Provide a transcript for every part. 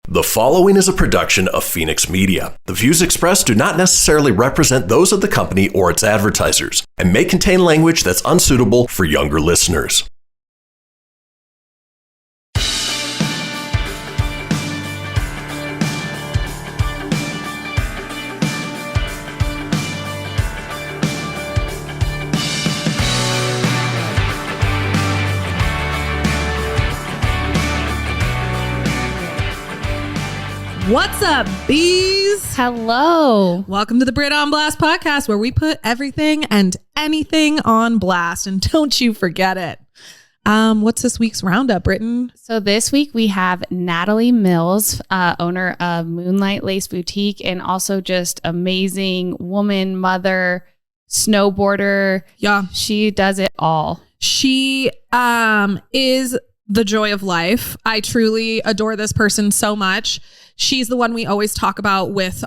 The following is a production of Fenix Media. The views expressed do not necessarily represent those of the company or its advertisers and may contain language that's unsuitable for younger listeners. What's up, bees? Hello. Welcome to the Brit on Blast podcast, where we put everything and anything on blast, and don't you forget it. What's this week's roundup, Britton? So this week we have Natalie Mills, owner of Moonlight Lace Boutique, and also just amazing woman, mother, snowboarder. Yeah. She does it all. She is the joy of life. I truly adore this person so much. She's the one we always talk about with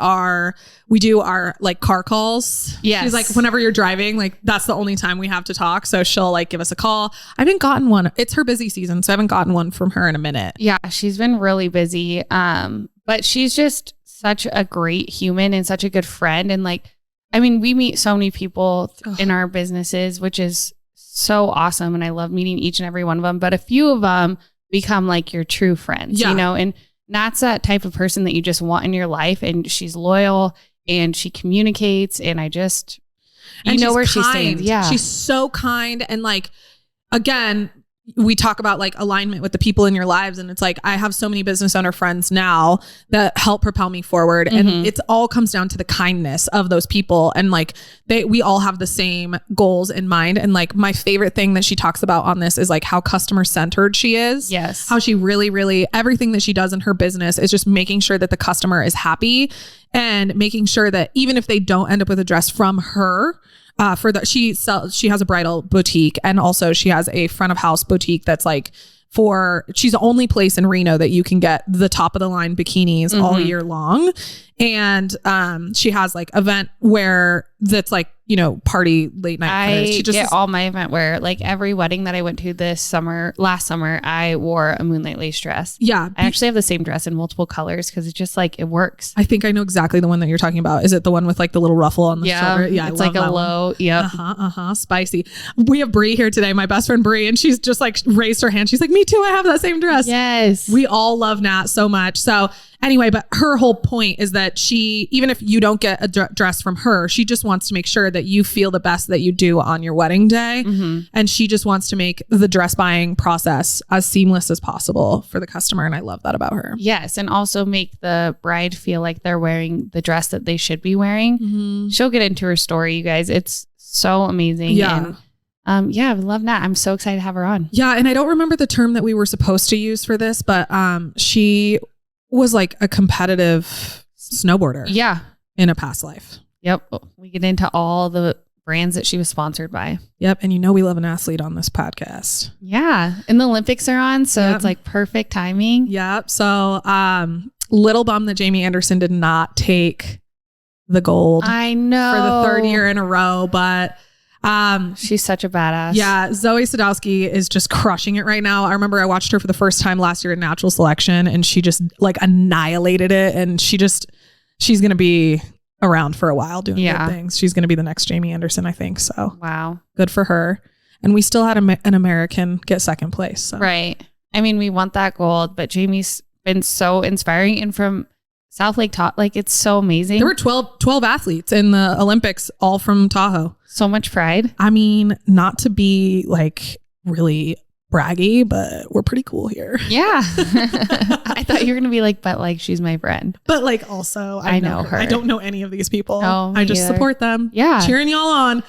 we do our like car calls. Yes. She's like, whenever you're driving, like that's the only time we have to talk. So she'll like give us a call. I haven't gotten one. It's her busy season, so I haven't gotten one from her in a minute. Yeah, she's been really busy. But she's just such a great human and such a good friend. And like, I mean, we meet so many people in our businesses, which is so awesome. And I love meeting each and every one of them. But a few of them become like your true friends, you know, and Nat's that type of person that you just want in your life. And she's loyal and she communicates. And I just, you know where she stands. Yeah. She's so kind. And like, again, we talk about like alignment with the people in your lives. And it's like, I have so many business owner friends now that help propel me forward. Mm-hmm. And it's all comes down to the kindness of those people. And like we all have the same goals in mind. And like my favorite thing that she talks about on this is like how customer centered she is. Yes. How she really, everything that she does in her business is just making sure that the customer is happy and making sure that even if they don't end up with a dress from her, she has a bridal boutique, and also she has a front of house boutique that's like she's the only place in Reno that you can get the top of the line bikinis all year long. And she has like event wear that's like, you know, party late night. I get all my event wear. Like every wedding that I went to last summer, I wore a Moonlight Lace dress. Yeah. I actually have the same dress in multiple colors because it's just like, it works. I think I know exactly the one that you're talking about. Is it the one with like the little ruffle on the shoulder? Yeah. It's like a low. Yep. Spicy. We have Brie here today, my best friend Brie, and she's just like raised her hand. She's like, me too. I have that same dress. Yes. We all love Nat so much. So anyway, but her whole point is that even if you don't get a dress from her, she just wants to make sure that you feel the best that you do on your wedding day. Mm-hmm. And she just wants to make the dress buying process as seamless as possible for the customer. And I love that about her. Yes. And also make the bride feel like they're wearing the dress that they should be wearing. Mm-hmm. She'll get into her story, you guys. It's so amazing. Yeah. And I love Nat. I'm so excited to have her on. Yeah. And I don't remember the term that we were supposed to use for this, but she was like a competitive snowboarder. Yeah. In a past life. Yep. We get into all the brands that she was sponsored by. Yep. And you know we love an athlete on this podcast. Yeah. And the Olympics are on, so it's like perfect timing. Yep. So little bum that Jamie Anderson did not take the gold. I know. For the third year in a row, but she's such a badass. Yeah. Zoe Sadowski is just crushing it right now. I remember I watched her for the first time last year in natural selection, and she just like annihilated it. And she's going to be around for a while doing good things. She's going to be the next Jamie Anderson, I think. So wow. Good for her. And we still had an American get second place. So. Right. I mean, we want that gold, but Jamie's been so inspiring. And from South Lake Tahoe, like it's so amazing. There were 12 athletes in the Olympics, all from Tahoe. So much pride. I mean, not to be like really braggy, but we're pretty cool here. Yeah. I thought you were going to be like, but like, she's my friend. But like, also, I know her. I don't know any of these people. Oh, I just support them. Yeah. Cheering y'all on.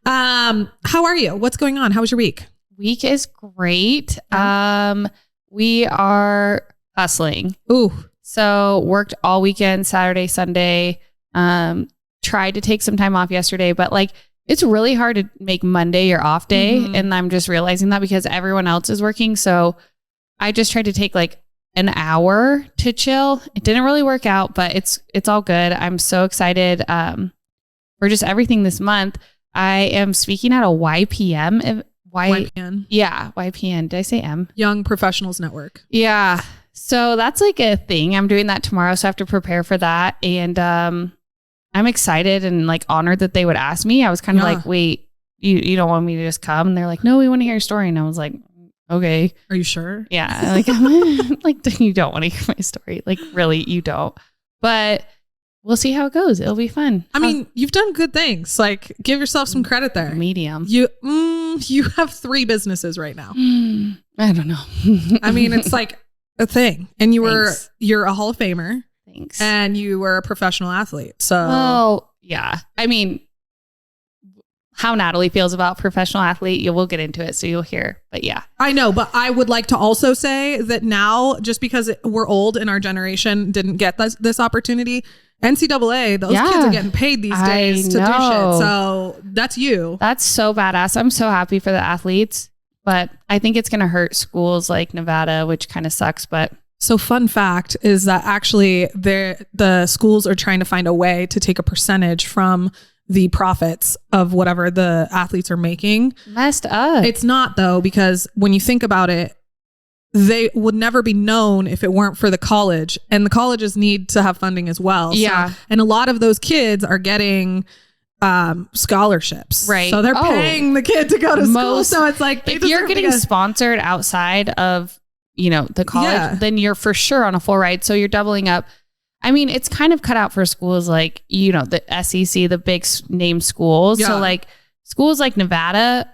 How are you? What's going on? How was your week? Week is great. We are hustling. Ooh. So worked all weekend, Saturday, Sunday. Tried to take some time off yesterday, but like, it's really hard to make Monday your off day. Mm-hmm. And I'm just realizing that because everyone else is working. So I just tried to take like an hour to chill. It didn't really work out, but it's all good. I'm so excited for just everything this month. I am speaking at a YPN. YPN. Yeah, YPN. Did I say M? Young Professionals Network. Yeah. So that's like a thing. I'm doing that tomorrow. So I have to prepare for that. And I'm excited and like honored that they would ask me. I was kind of like, wait, you don't want me to just come? And they're like, no, we want to hear your story. And I was like, okay. Are you sure? Yeah. Like, I'm like, you don't want to hear my story. Like, really, you don't. But we'll see how it goes. It'll be fun. I mean, you've done good things. Like, give yourself some credit there. Medium. You have 3 businesses right now. I don't know. I mean, it's like a thing. And you're a Hall of Famer. Thanks. And you were a professional athlete. So, well, yeah. I mean, how Natalie feels about professional athlete, we'll get into it, so you'll hear. But yeah. I know, but I would like to also say that now, just because we're old and our generation didn't get this opportunity, NCAA, those kids are getting paid these days to do shit. So that's you. That's so badass. I'm so happy for the athletes, but I think it's going to hurt schools like Nevada, which kind of sucks, but... So fun fact is that actually the schools are trying to find a way to take a percentage from the profits of whatever the athletes are making. Messed up. It's not though, because when you think about it, they would never be known if it weren't for the college, and the colleges need to have funding as well. Yeah. So, and a lot of those kids are getting scholarships. Right. So they're paying the kid to go to school. So it's like, if you're getting sponsored outside of, the college, then you're for sure on a full ride. So you're doubling up. I mean, it's kind of cut out for schools like, the SEC, the big name schools. Yeah. So like schools like Nevada,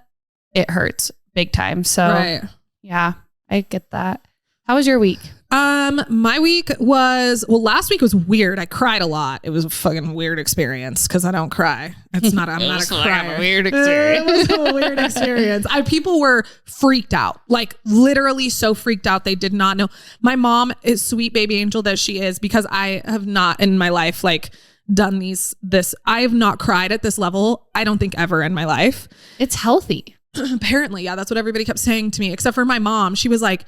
it hurts big time. So yeah, I get that. How was your week? My week was, last week was weird. I cried a lot. It was a fucking weird experience because I don't cry. I'm not a crier. A weird experience. It was a weird experience. People were freaked out, like literally so freaked out. They did not know. My mom is sweet baby angel that she is, because I have not in my life, like done this. I have not cried at this level. I don't think ever in my life. It's healthy. Apparently. Yeah. That's what everybody kept saying to me, except for my mom. She was like,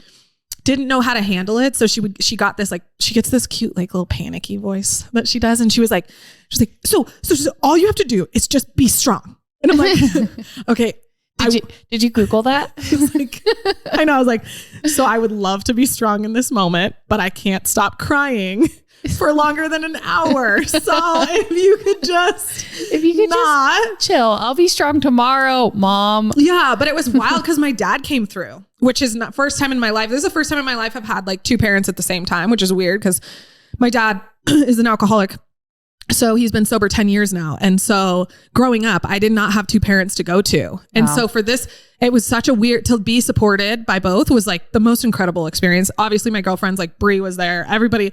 didn't know how to handle it. So she got this, like, she gets this cute, like little panicky voice that she does. And she's like, so all you have to do is just be strong. And I'm like, okay. Did you Google that? I know. I was like, so I would love to be strong in this moment, but I can't stop crying for longer than an hour. So if you could just chill. I'll be strong tomorrow, Mom. Yeah, but it was wild because my dad came through, which is not first time in my life. This is the first time in my life I've had like 2 parents at the same time, which is weird because my dad is an alcoholic. So he's been sober 10 years now. And so growing up, I did not have 2 parents to go to. And so for this, it was such a weird, to be supported by both was like the most incredible experience. Obviously my girlfriends, like Brie was there. Everybody,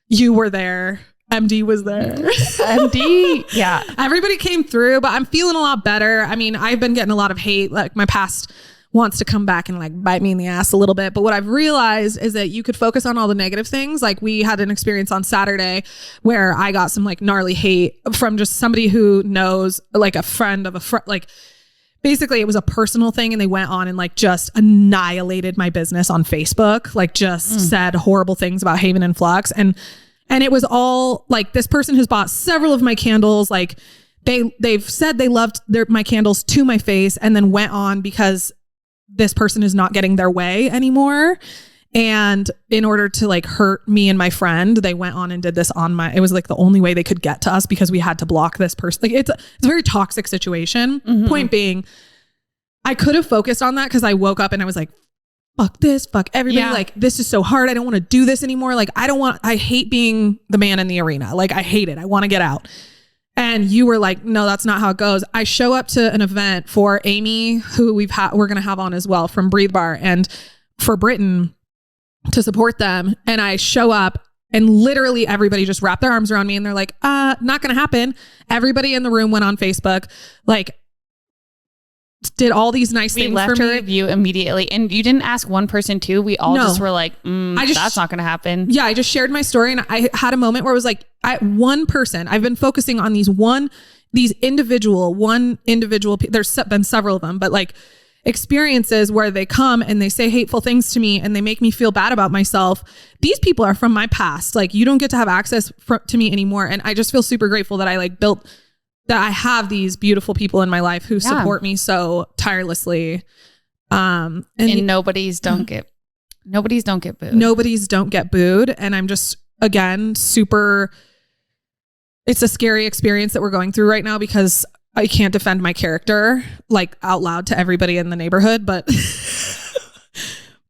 you were there. MD was there. MD. Yeah. Everybody came through, but I'm feeling a lot better. I mean, I've been getting a lot of hate. Like my past wants to come back and like bite me in the ass a little bit. But what I've realized is that you could focus on all the negative things. Like we had an experience on Saturday where I got some like gnarly hate from just somebody who knows, like a friend of a friend, like basically it was a personal thing. And they went on and like just annihilated my business on Facebook, like just said horrible things about Haven and Flux. And it was all like, this person has bought several of my candles. Like they've said they loved my candles to my face, and then went on because this person is not getting their way anymore. And in order to like hurt me and my friend, they went on and did this on it was like the only way they could get to us because we had to block this person. Like it's a very toxic situation. Mm-hmm. Point being, I could have focused on that because I woke up and I was like, fuck this, fuck everybody. Yeah. Like, this is so hard. I don't want to do this anymore. Like, I hate being the man in the arena. Like, I hate it. I want to get out. And you were like, no, that's not how it goes. I show up to an event for Amy, who we're going to have on as well from Breathe Bar, and for Britain to support them. And I show up and literally everybody just wrapped their arms around me and they're like, not going to happen. Everybody in the room went on Facebook, like did all these nice things for me. We left a review immediately. And you didn't ask one person too. We all just were like, that's not going to happen. Yeah. I just shared my story and I had a moment where it was like, one person, I've been focusing on these individual, there's been several of them, but like experiences where they come and they say hateful things to me and they make me feel bad about myself. These people are from my past. Like, you don't get to have access to me anymore. And I just feel super grateful that that I have these beautiful people in my life who support me so tirelessly. And nobody's don't get Nobody's don't get booed. Nobody's don't get booed. And I'm just, again, super, it's a scary experience that we're going through right now because I can't defend my character like out loud to everybody in the neighborhood, but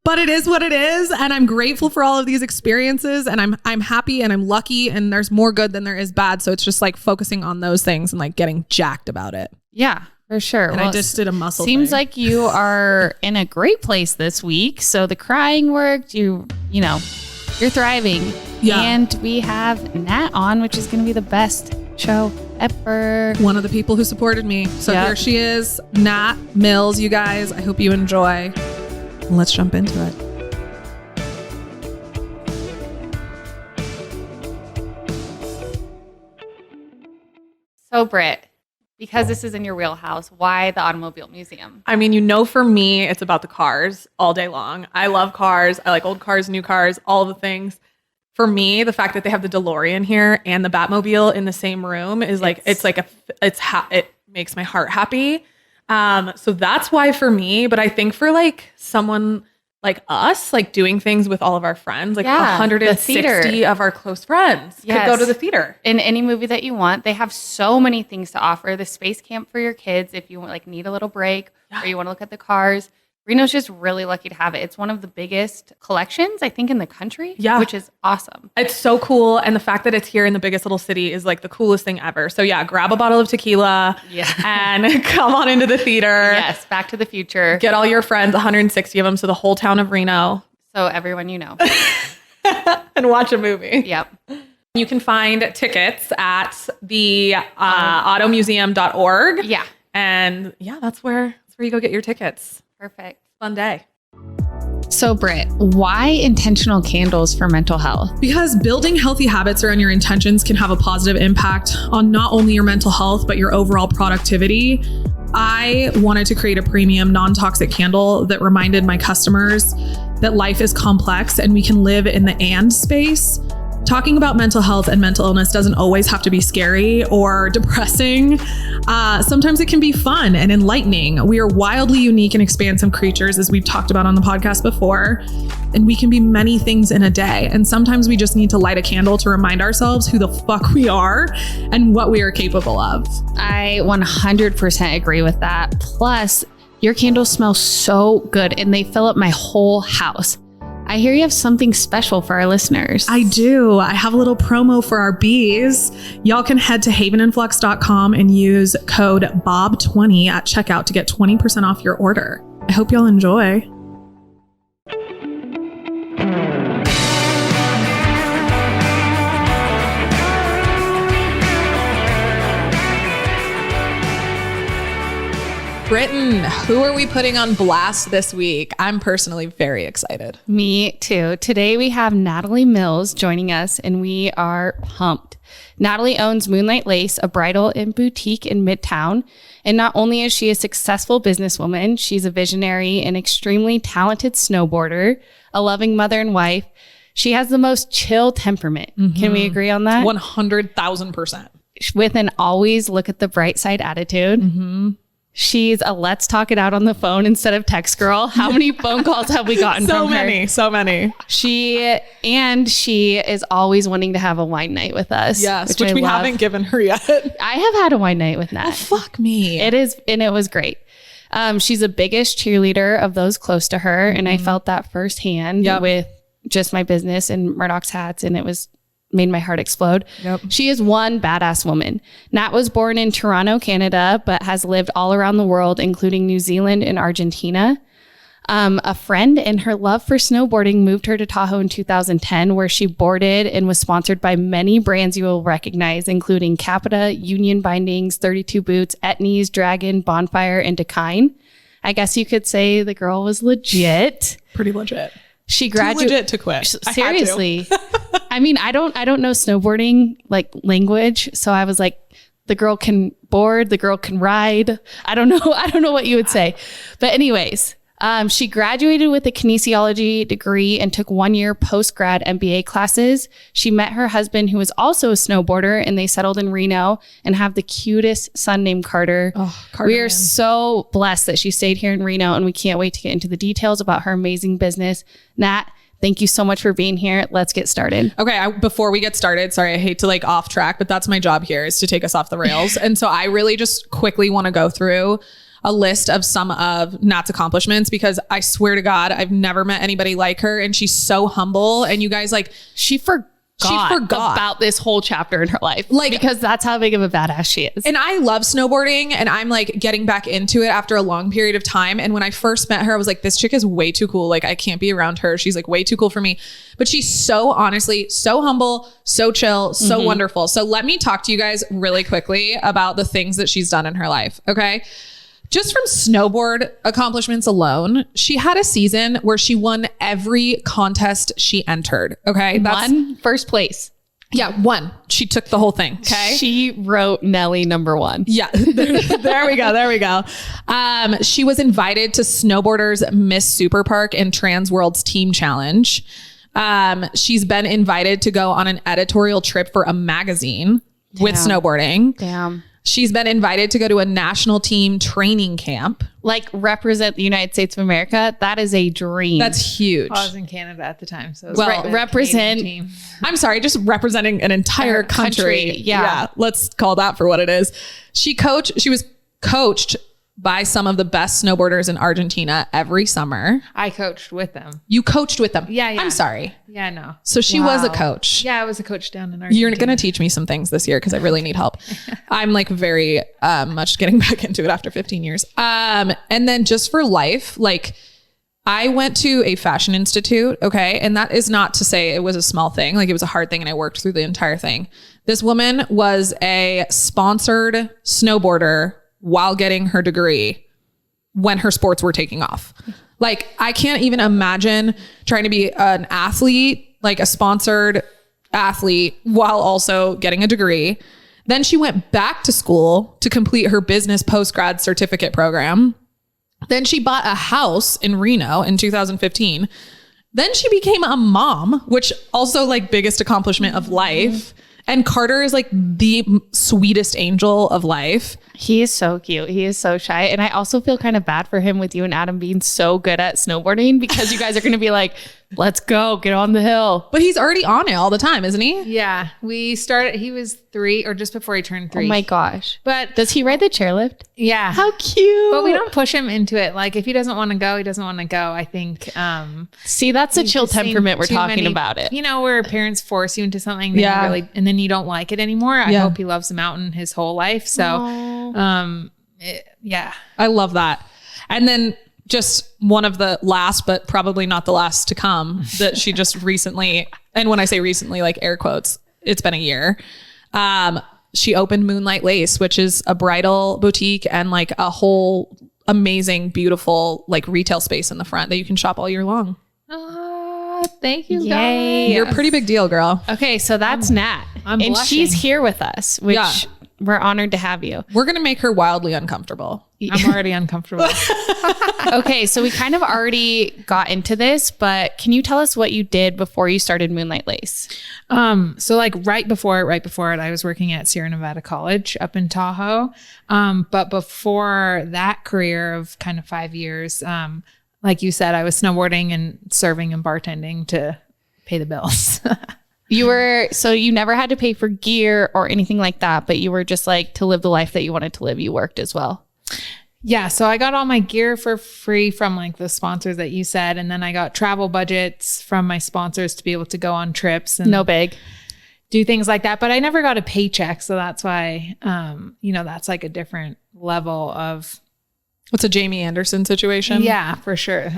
but it is what it is. And I'm grateful for all of these experiences, and I'm happy and I'm lucky, and there's more good than there is bad. So it's just like focusing on those things and like getting jacked about it. Yeah, for sure. And I just did a muscle Seems thing. like you are in a great place this week. So the crying worked, you know, you're thriving. Yeah. And we have Nat on, which is going to be the best show ever. One of the people who supported me. So here she is, Nat Mills, you guys. I hope you enjoy. Let's jump into it. So Britt, because this is in your wheelhouse, why the Automobile Museum? I mean, for me, it's about the cars all day long. I love cars. I like old cars, new cars, all the things. For me, the fact that they have the DeLorean here and the Batmobile in the same room is like, it makes my heart happy. So that's why for me, but I think for like someone like us, like doing things with all of our friends, like 160 of our close friends could go to the theater. In any movie that you want. They have so many things to offer. The space camp for your kids, if you like need a little break or you want to look at the cars. Reno's just really lucky to have it. It's one of the biggest collections, I think, in the country, which is awesome. It's so cool. And the fact that it's here in the biggest little city is like the coolest thing ever. So yeah, grab a bottle of tequila and come on into the theater. Yes, Back to the Future. Get all your friends, 160 of them, so the whole town of Reno. So everyone you know. And watch a movie. Yep. You can find tickets at the automuseum.org. Yeah. And yeah, that's where you go get your tickets. Perfect. Fun day. So Britt, why intentional candles for mental health? Because building healthy habits around your intentions can have a positive impact on not only your mental health, but your overall productivity. I wanted to create a premium non-toxic candle that reminded my customers that life is complex and we can live in the and space. Talking about mental health and mental illness doesn't always have to be scary or depressing. Sometimes it can be fun and enlightening. We are wildly unique and expansive creatures, as we've talked about on the podcast before, and we can be many things in a day. And sometimes we just need to light a candle to remind ourselves who the fuck we are and what we are capable of. I 100% agree with that. Plus, your candles smell so good and they fill up my whole house. I hear you have something special for our listeners. I do. I have a little promo for our bees. Y'all can head to havenandflux.com and use code BOB20 at checkout to get 20% off your order. I hope y'all enjoy. Britton, who are we putting on blast this week? I'm personally very excited. Me too. Today we have Natalie Mills joining us and we are pumped. Natalie owns Moonlight Lace, a bridal and boutique in Midtown. And not only is she a successful businesswoman, she's a visionary and extremely talented snowboarder, a loving mother and wife. She has the most chill temperament. Mm-hmm. Can we agree on that? 100,000%. With an always look at the bright side attitude. Mm-hmm. She's a let's talk it out on the phone instead of text girl. How many phone calls have we gotten from her? So many. She is always wanting to have a wine night with us. Yes, which we haven't given her yet. I have had a wine night with Nat. Oh, fuck me. It was great. She's the biggest cheerleader of those close to her. Mm-hmm. And I felt that firsthand with just my business and Murdock's hats. And it made my heart explode. Yep. She is one badass woman. Nat was born in Toronto, Canada, but has lived all around the world, including New Zealand and Argentina. A friend and her love for snowboarding moved her to Tahoe in 2010, where she boarded and was sponsored by many brands you will recognize, including Capita, Union Bindings, 32 Boots, Etnies, Dragon, Bonfire, and Dakine. I guess you could say the girl was legit. Pretty legit. She graduated. Too legit to quit. Seriously. I mean, I don't know snowboarding like language. So I was like, the girl can board, the girl can ride. I don't know what you would say. But anyways, She graduated with a kinesiology degree and took 1 year post-grad MBA classes. She met her husband, who was also a snowboarder, and they settled in Reno and have the cutest son named Carter. Oh, Carter, we are man. so blessed that she stayed here in Reno, and we can't wait to get into the details about her amazing business. Nat, thank you so much for being here. Let's get started. Okay, before we get started, sorry, I hate to like off track, but that's my job here, is to take us off the rails. And so I really just quickly want to go through a list of some of Nat's accomplishments, because I swear to God, I've never met anybody like her. And she's so humble. And you guys, like, She forgot about this whole chapter in her life, Like, because that's how big of a badass she is. and I love snowboarding, and I'm like getting back into it after a long period of time. And when I first met her, I was like, this chick is way too cool. Like, I can't be around her. She's like way too cool for me. But she's so honestly, so humble, so chill, so wonderful. So let me talk to you guys really quickly about the things that she's done in her life. Okay. Just from snowboard accomplishments alone, she had a season where she won every contest she entered. Okay. One, first place. Yeah, one. She took the whole thing. Okay. She wrote Nelly #1. Yeah, there we go. There we go. She was invited to Snowboarders Miss Super Park and Trans World's Team Challenge. She's been invited to go on an editorial trip for a magazine with snowboarding. Damn. She's been invited to go to a national team training camp. Like, represent the United States of America. That is a dream. That's huge. I was in Canada at the time, so it was Well, the represent- Canadian team. I'm sorry, just representing an entire country. Yeah. Let's call that for what it is. She was coached by some of the best snowboarders in Argentina every summer. I coached with them. You coached with them. Yeah. I'm sorry. Yeah, no. So she was a coach. Yeah, I was a coach down in Argentina. You're going to teach me some things this year, because I really need help. I'm like very much getting back into it after 15 years. And then just for life, like, I went to a fashion institute. Okay. And that is not to say it was a small thing. Like, it was a hard thing, and I worked through the entire thing. This woman was a sponsored snowboarder while getting her degree when her sports were taking off. Like, I can't even imagine trying to be an athlete, like a sponsored athlete, while also getting a degree. Then she went back to school to complete her business post-grad certificate program. Then she bought a house in Reno in 2015. Then she became a mom, which also, like, biggest accomplishment of life. And Carter is like the sweetest angel of life. He is so cute. He is so shy. And I also feel kind of bad for him with you and Adam being so good at snowboarding, because you guys are going to be like, let's go, get on the hill. But he's already on it all the time, isn't he? Yeah, we started, he was 3 or just before he turned 3. Oh my gosh. But Does he ride the chairlift? yeah. How cute. But we don't push him into it. Like, if he doesn't want to go, he doesn't want to go. I think See, that's the we've chill just seen temperament we're too talking many- about it. You know, where parents force you into something that Yeah. you really, and then you don't like it anymore. I Yeah. hope he loves the mountain his whole life. So yeah. I love that. And then just one of the last, but probably not the last to come, that she just recently, and when I say recently, like air quotes, it's been a year. She opened Moonlight Lace, which is a bridal boutique and like a whole amazing, beautiful, like retail space in the front that you can shop all year long. Thank you, Yay. guys. You're a pretty big deal, girl. Okay, so that's Nat. I'm and blushing. she's here with us, which Yeah. we're honored to have you. We're going to make her wildly uncomfortable. I'm already uncomfortable. Okay, so we kind of already got into this, but can you tell us what you did before you started Moonlight Lace? So like right before it, I was working at Sierra Nevada College up in Tahoe. But before that career of kind of 5 years, like you said, I was snowboarding and serving and bartending to pay the bills. You never had to pay for gear or anything like that, but you were just like, to live the life that you wanted to live, you worked as well. Yeah. So I got all my gear for free from like the sponsors that you said. And then I got travel budgets from my sponsors to be able to go on trips and No big. do things like that. But I never got a paycheck. So that's why, that's like a different level of. It's a Jamie Anderson situation. Yeah, for sure.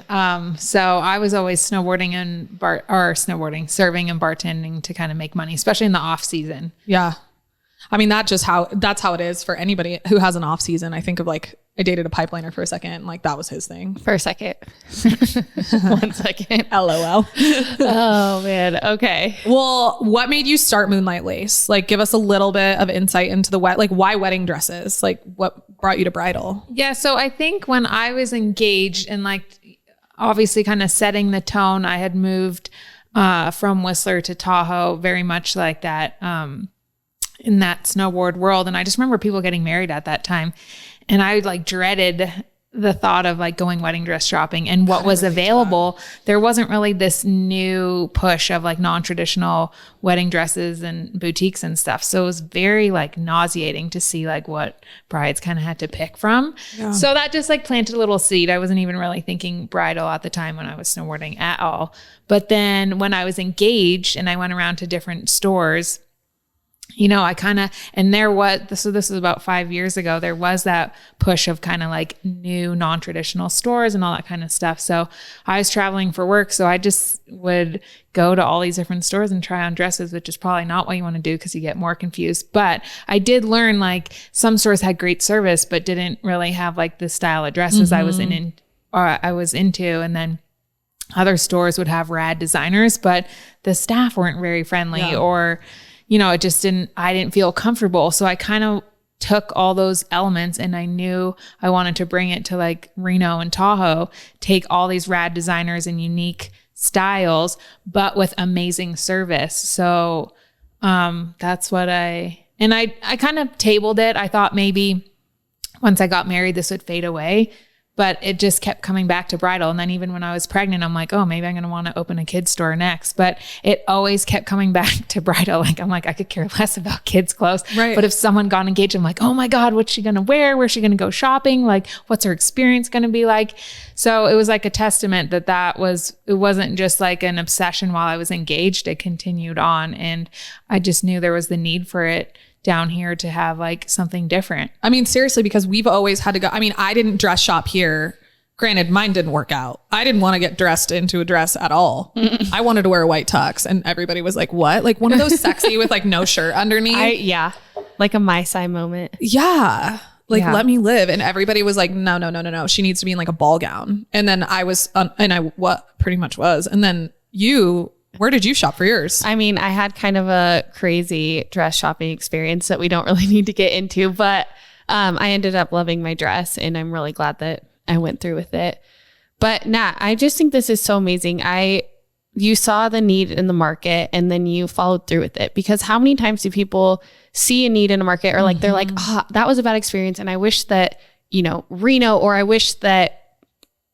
So I was always snowboarding and serving and bartending to kind of make money, especially in the off season. Yeah. I mean, that's how it is for anybody who has an off season. I think of like, I dated a pipeliner for a second, and like that was his thing. For a second. 1 second. LOL. Oh man. Okay. Well, what made you start Moonlight Lace? Like, give us a little bit of insight into why wedding dresses? Like, what brought you to bridal? Yeah. So I think when I was engaged and like, obviously kind of setting the tone. I had moved from Whistler to Tahoe, very much like that, in that snowboard world. And I just remember people getting married at that time. And I like dreaded the thought of like going wedding dress shopping, and what was available. There wasn't really this new push of like non-traditional wedding dresses and boutiques and stuff. So it was very like nauseating to see like what brides kind of had to pick from. Yeah. So that just like planted a little seed. I wasn't even really thinking bridal at the time when I was snowboarding at all. But then when I was engaged and I went around to different stores, you know, I kind of, and there was, so this was about 5 years ago, there was that push of kind of like new non-traditional stores and all that kind of stuff. So I was traveling for work. So I just would go to all these different stores and try on dresses, which is probably not what you want to do because you get more confused. But I did learn like some stores had great service, but didn't really have like the style of dresses I was into. And then other stores would have rad designers, but the staff weren't very friendly or, you know, I didn't feel comfortable. So I kind of took all those elements and I knew I wanted to bring it to like Reno and Tahoe, take all these rad designers and unique styles, but with amazing service. So that's what I kind of tabled it. I thought maybe once I got married, this would fade away. But it just kept coming back to bridal. And then even when I was pregnant, I'm like, oh, maybe I'm going to want to open a kids store next. But it always kept coming back to bridal. Like, I'm like, I could care less about kids' clothes. Right. But if someone got engaged, I'm like, oh my God, what's she going to wear? Where's she going to go shopping? Like, what's her experience going to be like? So it was like a testament it wasn't just like an obsession while I was engaged. It continued on. And I just knew there was the need for it down here to have like something different. I mean, seriously, because we've always had to go. I mean, I didn't dress shop here. Granted, mine didn't work out. I didn't want to get dressed into a dress at all. I wanted to wear a white tux and everybody was like, what? Like one of those sexy with like no shirt underneath. Yeah. Like a my side moment. Yeah. Like, let me live. And everybody was like, no. She needs to be in like a ball gown. And then I was, pretty much was. And then where did you shop for yours? I mean, I had kind of a crazy dress shopping experience that we don't really need to get into, but I ended up loving my dress and I'm really glad that I went through with it. But Nat, I just think this is so amazing. You saw the need in the market and then you followed through with it, because how many times do people see a need in a market or like, they're like, oh, that was a bad experience. And I wish that, Reno, or I wish that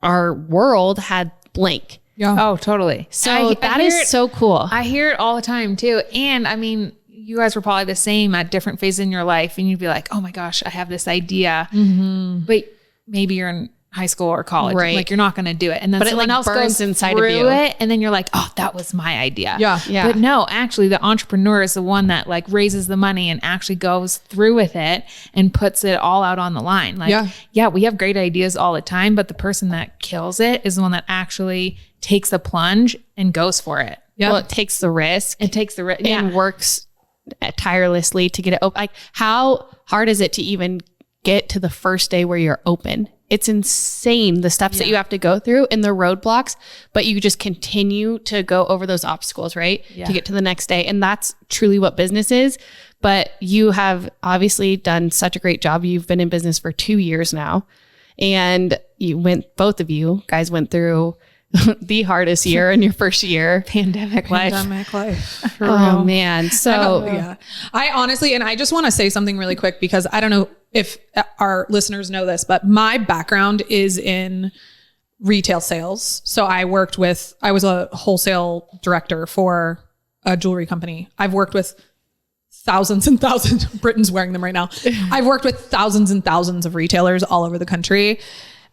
our world had blank. Yeah. Oh, totally. So that is so cool. I hear it all the time too. And I mean, you guys were probably the same at different phases in your life. And you'd be like, oh my gosh, I have this idea. But maybe you're in high school or college. Right. Like you're not going to do it. And then someone else goes inside of you. And then you're like, oh, that was my idea. Yeah. But no, actually the entrepreneur is the one that like raises the money and actually goes through with it and puts it all out on the line. Like, yeah, we have great ideas all the time, but the person that kills it is the one that actually takes the plunge and goes for it. Yeah. Well, it takes the risk. And works tirelessly to get it open. Like, how hard is it to even get to the first day where you're open? It's insane, the steps that you have to go through and the roadblocks, but you just continue to go over those obstacles, right? Yeah. To get to the next day. And that's truly what business is. But you have obviously done such a great job. You've been in business for 2 years now. And both of you guys went through the hardest year in your first year. Pandemic life. For real. Man. So I honestly, and I just want to say something really quick, because I don't know if our listeners know this, but my background is in retail sales. So I was a wholesale director for a jewelry company. I've worked with thousands and thousands. Britton's wearing them right now. I've worked with thousands and thousands of retailers all over the country.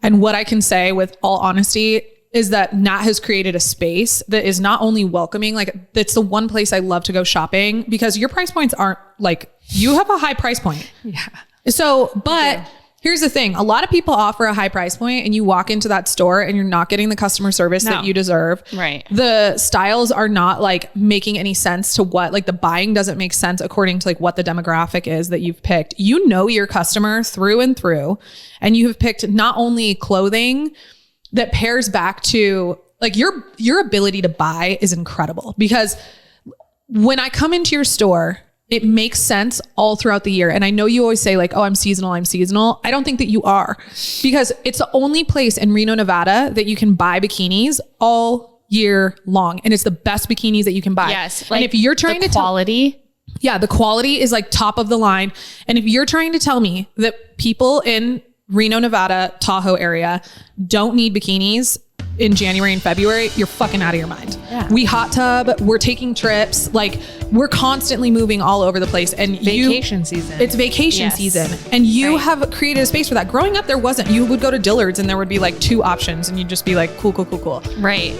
And what I can say with all honesty is that Nat has created a space that is not only welcoming, like it's the one place I love to go shopping, because your price points aren't like, you have a high price point. Yeah. So, but here's the thing. A lot of people offer a high price point and you walk into that store and you're not getting the customer service that you deserve. Right. The styles are not like making any sense to like the buying doesn't make sense according to like what the demographic is that you've picked. You know your customer through and through, and you have picked not only clothing that pairs back to like your ability to buy is incredible, because when I come into your store it makes sense all throughout the year. And I know you always say like, oh, I'm seasonal. I don't think that you are, because it's the only place in Reno, Nevada that you can buy bikinis all year long. And it's the best bikinis that you can buy. Yes. And if you're trying to quality. the quality is like top of the line. And if you're trying to tell me that people in Reno, Nevada, Tahoe area don't need bikinis in January and February, you're fucking out of your mind. Yeah. We hot tub, we're taking trips, like we're constantly moving all over the place. And Vacation season. It's vacation season. And you have created a space for that. Growing up, there wasn't. You would go to Dillard's and there would be like 2 options and you'd just be like, cool. Right.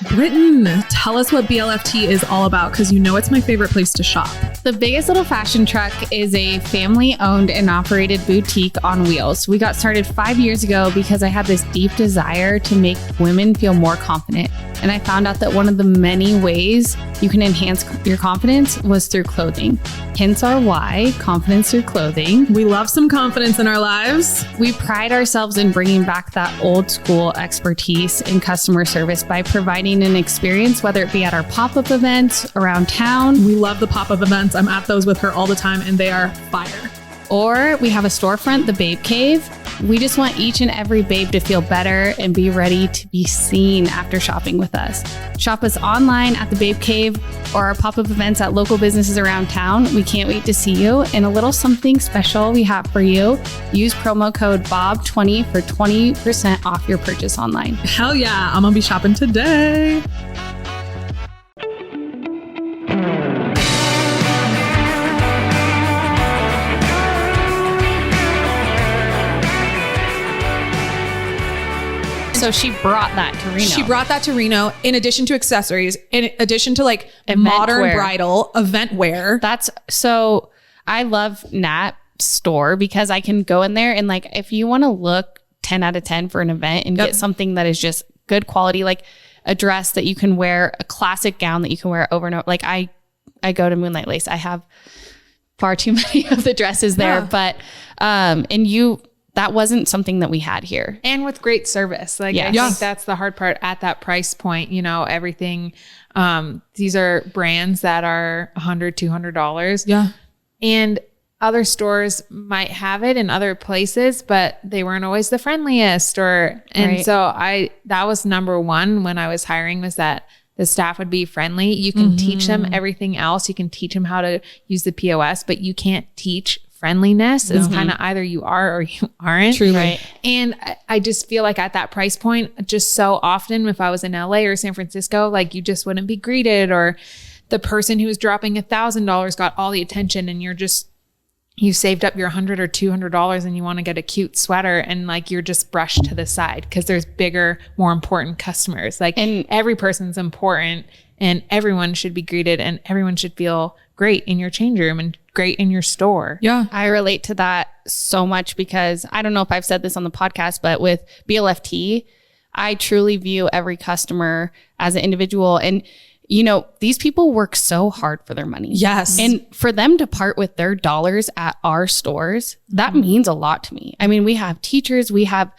Britton, tell us what BLFT is all about, because you know it's my favorite place to shop. The Biggest Little Fashion Truck is a family-owned and operated boutique on wheels. We got started 5 years ago because I had this deep desire to make women feel more confident. And I found out that one of the many ways you can enhance your confidence was through clothing. Hence our why, confidence through clothing. We love some confidence in our lives. We pride ourselves in bringing back that old school expertise in customer service by providing an experience, whether it be at our pop-up events around town. We love the pop-up events. I'm at those with her all the time and they are fire. Or we have a storefront, the Babe Cave. We just want each and every babe to feel better and be ready to be seen after shopping with us. Shop us online at the Babe Cave or our pop-up events at local businesses around town. We can't wait to see you. And a little something special we have for you. Use promo code BOB20 for 20% off your purchase online. Hell yeah, I'm gonna be shopping today. So she brought that to Reno. She brought that to Reno in addition to accessories, in addition to like modern wear. Bridal event wear. That's so I love Nat's store because I can go in there and like, if you want to look 10 out of 10 for an event and get something that is just good quality, like a dress that you can wear, a classic gown that you can wear over and over. Like I go to Moonlight Lace. I have far too many of the dresses there, but, that wasn't something that we had here. And with great service. Like, I think that's the hard part at that price point, you know, everything. These are brands that are $100, $200. Yeah. And other stores might have it in other places, but they weren't always the friendliest so that was number one when I was hiring, was that the staff would be friendly. You can teach them everything else. You can teach them how to use the POS, but you can't teach friendliness. It's kind of either you are or you aren't. True. Right. And I just feel like at that price point, just so often, if I was in LA or San Francisco, like you just wouldn't be greeted, or the person who was dropping $1,000 got all the attention, and you saved up your $100 or $200 and you want to get a cute sweater, and like you're just brushed to the side because there's bigger, more important customers. Like, and every person's important, and everyone should be greeted, and everyone should feel great in your change room and great in your store. Yeah. I relate to that so much because I don't know if I've said this on the podcast, but with BLFT, I truly view every customer as an individual. And, you know, these people work so hard for their money. Yes. And for them to part with their dollars at our stores, that means a lot to me. I mean, we have teachers, we have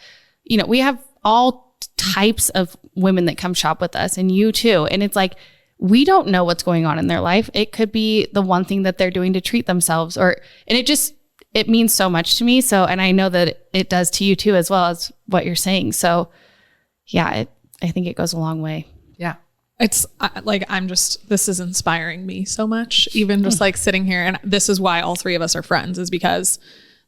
all types of women that come shop with us, and you too. And it's like, we don't know what's going on in their life. It could be the one thing that they're doing to treat themselves, and it means so much to me. So, and I know that it does to you too, as well as what you're saying. So yeah, I think it goes a long way. Yeah. It's this is inspiring me so much, even just like sitting here. And this is why all three of us are friends, is because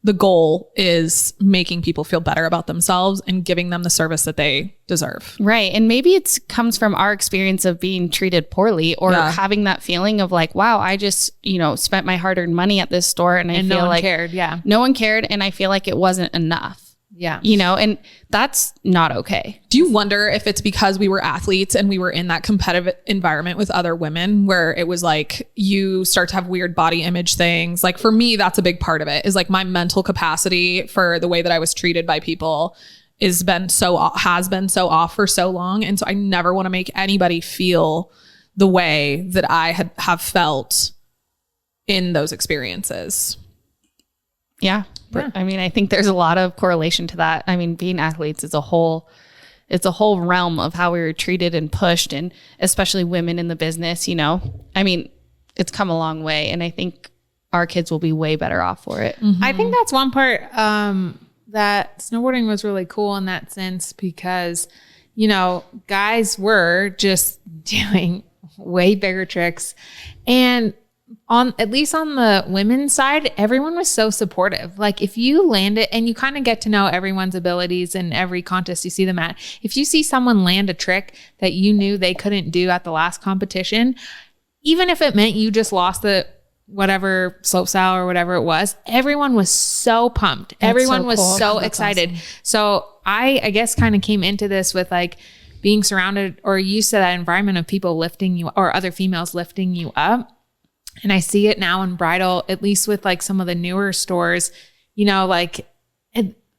the goal is making people feel better about themselves and giving them the service that they deserve. Right. And maybe it comes from our experience of being treated poorly, or having that feeling of like, wow, I just, spent my hard-earned money at this store and I feel no one like cared. Yeah. No one cared. And I feel like it wasn't enough. Yeah. And that's not okay. Do you wonder if it's because we were athletes and we were in that competitive environment with other women, where it was like you start to have weird body image things? Like for me, that's a big part of it, is like my mental capacity for the way that I was treated by people has been so off for so long. And so I never want to make anybody feel the way that I have felt in those experiences. Yeah. I mean, I think there's a lot of correlation to that. I mean, being athletes is a whole it's a whole realm of how we were treated and pushed, and especially women in the business, you know, I mean, it's come a long way, and I think our kids will be way better off for it. I think that's one part that snowboarding was really cool in that sense, because, you know, guys were just doing way bigger tricks, and at least on the women's side, everyone was so supportive. Like if you land it, and you kind of get to know everyone's abilities in every contest you see them at. If you see someone land a trick that you knew they couldn't do at the last competition, even if it meant you just lost the whatever slope style or whatever it was, everyone was so pumped. Everyone was so excited. Awesome. So I guess kind of came into this with like being surrounded or used to that environment of people lifting you, or other females lifting you up. And I see it now in bridal, at least with like some of the newer stores, you know, like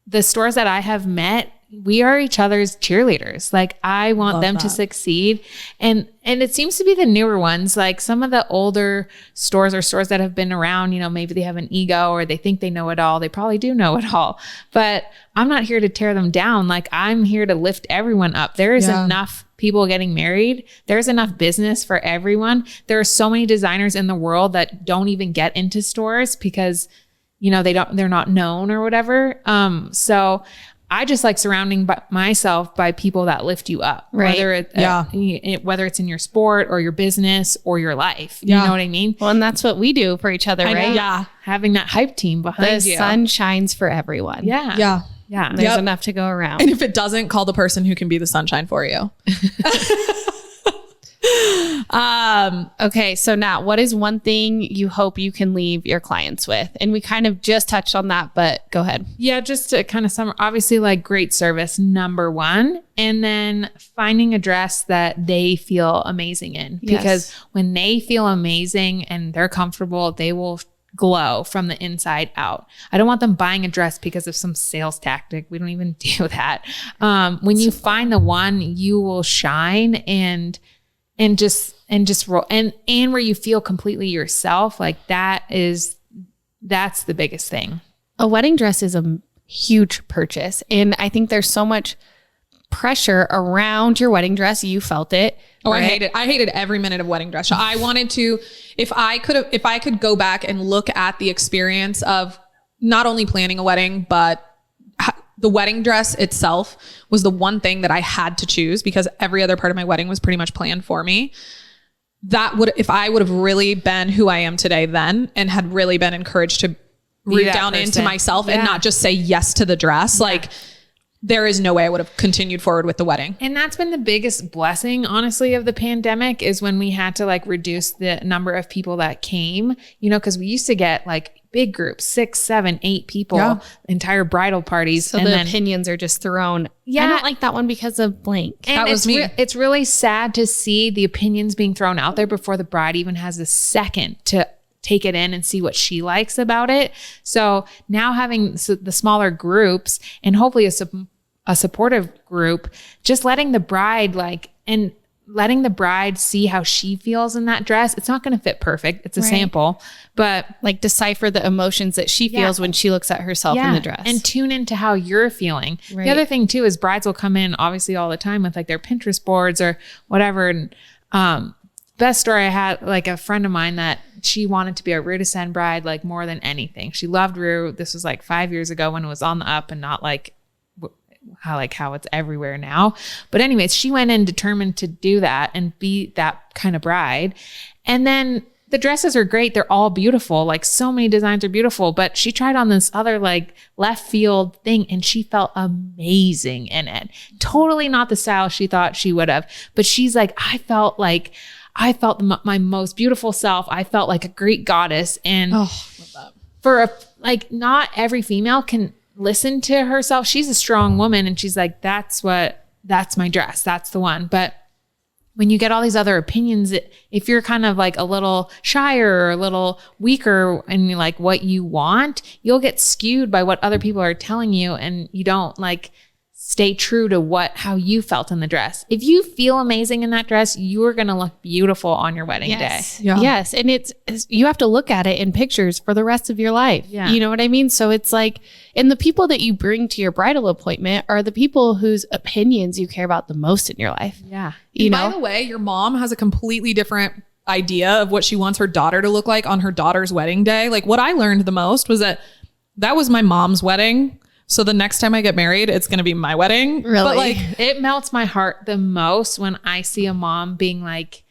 the stores that I have met, we are each other's cheerleaders. Like I want them to succeed. And it seems to be the newer ones, like some of the older stores or stores that have been around, you know, maybe they have an ego or they think they know it all. They probably do know it all, but I'm not here to tear them down. Like I'm here to lift everyone up. There is enough people getting married. There's enough business for everyone. There are so many designers in the world that don't even get into stores because, you know, they're not known or whatever. So I just like surrounding myself by people that lift you up, right? Whether it's in your sport or your business or your life, you know what I mean? Well, and that's what we do for each other, right? Yeah. Having that hype team behind you. The sun shines for everyone. Yeah. There's enough to go around. And if it doesn't, call the person who can be the sunshine for you. Okay. So Nat, what is one thing you hope you can leave your clients with? And we kind of just touched on that, but go ahead. Yeah. Just to kind of obviously like great service, number one, and then finding a dress that they feel amazing in, because when they feel amazing and they're comfortable, they will glow from the inside out. I don't want them buying a dress because of some sales tactic. We don't even do that. When you find the one, you will shine and just roll and where you feel completely yourself. Like that's the biggest thing. A wedding dress is a huge purchase. And I think there's so much pressure around your wedding dress. You felt it. Oh, right? I hated every minute of wedding dress. I wanted to, if I could go back and look at the experience of not only planning a wedding, but the wedding dress itself was the one thing that I had to choose, because every other part of my wedding was pretty much planned for me. If I would have really been who I am today then, and had really been encouraged to root down into myself and not just say yes to the dress, like there is no way I would have continued forward with the wedding. And that's been the biggest blessing, honestly, of the pandemic, is when we had to like reduce the number of people that came, you know, because we used to get like big groups, 6, 7, 8 people, entire bridal parties. So the opinions are just thrown. Yeah. I don't like that one because of blank. And that was me. It's really sad to see the opinions being thrown out there before the bride even has a second to take it in and see what she likes about it. So now having the smaller groups and hopefully a supportive group, just letting the bride letting the bride see how she feels in that dress. It's not going to fit perfect. It's a sample, but like decipher the emotions that she feels when she looks at herself in the dress, and tune into how you're feeling. Right. The other thing too is brides will come in obviously all the time with like their Pinterest boards or whatever. And best story I had, like a friend of mine that she wanted to be a Rue de Seine bride, like more than anything. She loved Rue. This was like 5 years ago when it was on the up and not like how it's everywhere now. But anyways, she went in determined to do that and be that kind of bride. And then the dresses are great. They're all beautiful. Like so many designs are beautiful, but she tried on this other like left field thing and she felt amazing in it. Totally not the style she thought she would have, but she's like, I felt my most beautiful self. I felt like a Greek goddess. And not every female can listen to herself. She's a strong woman and she's like, that's my dress. That's the one. But when you get all these other opinions, if you're kind of like a little shyer or a little weaker and like what you want, you'll get skewed by what other people are telling you. And you don't like stay true to how you felt in the dress. If you feel amazing in that dress, you are going to look beautiful on your wedding day. Yeah. Yes. And you have to look at it in pictures for the rest of your life. Yeah. You know what I mean? So it's like, and the people that you bring to your bridal appointment are the people whose opinions you care about the most in your life. Yeah. You know? By the way, your mom has a completely different idea of what she wants her daughter to look like on her daughter's wedding day. Like what I learned the most was that was my mom's wedding. So the next time I get married, it's going to be my wedding. Really? But like, It melts my heart the most when I see a mom being like,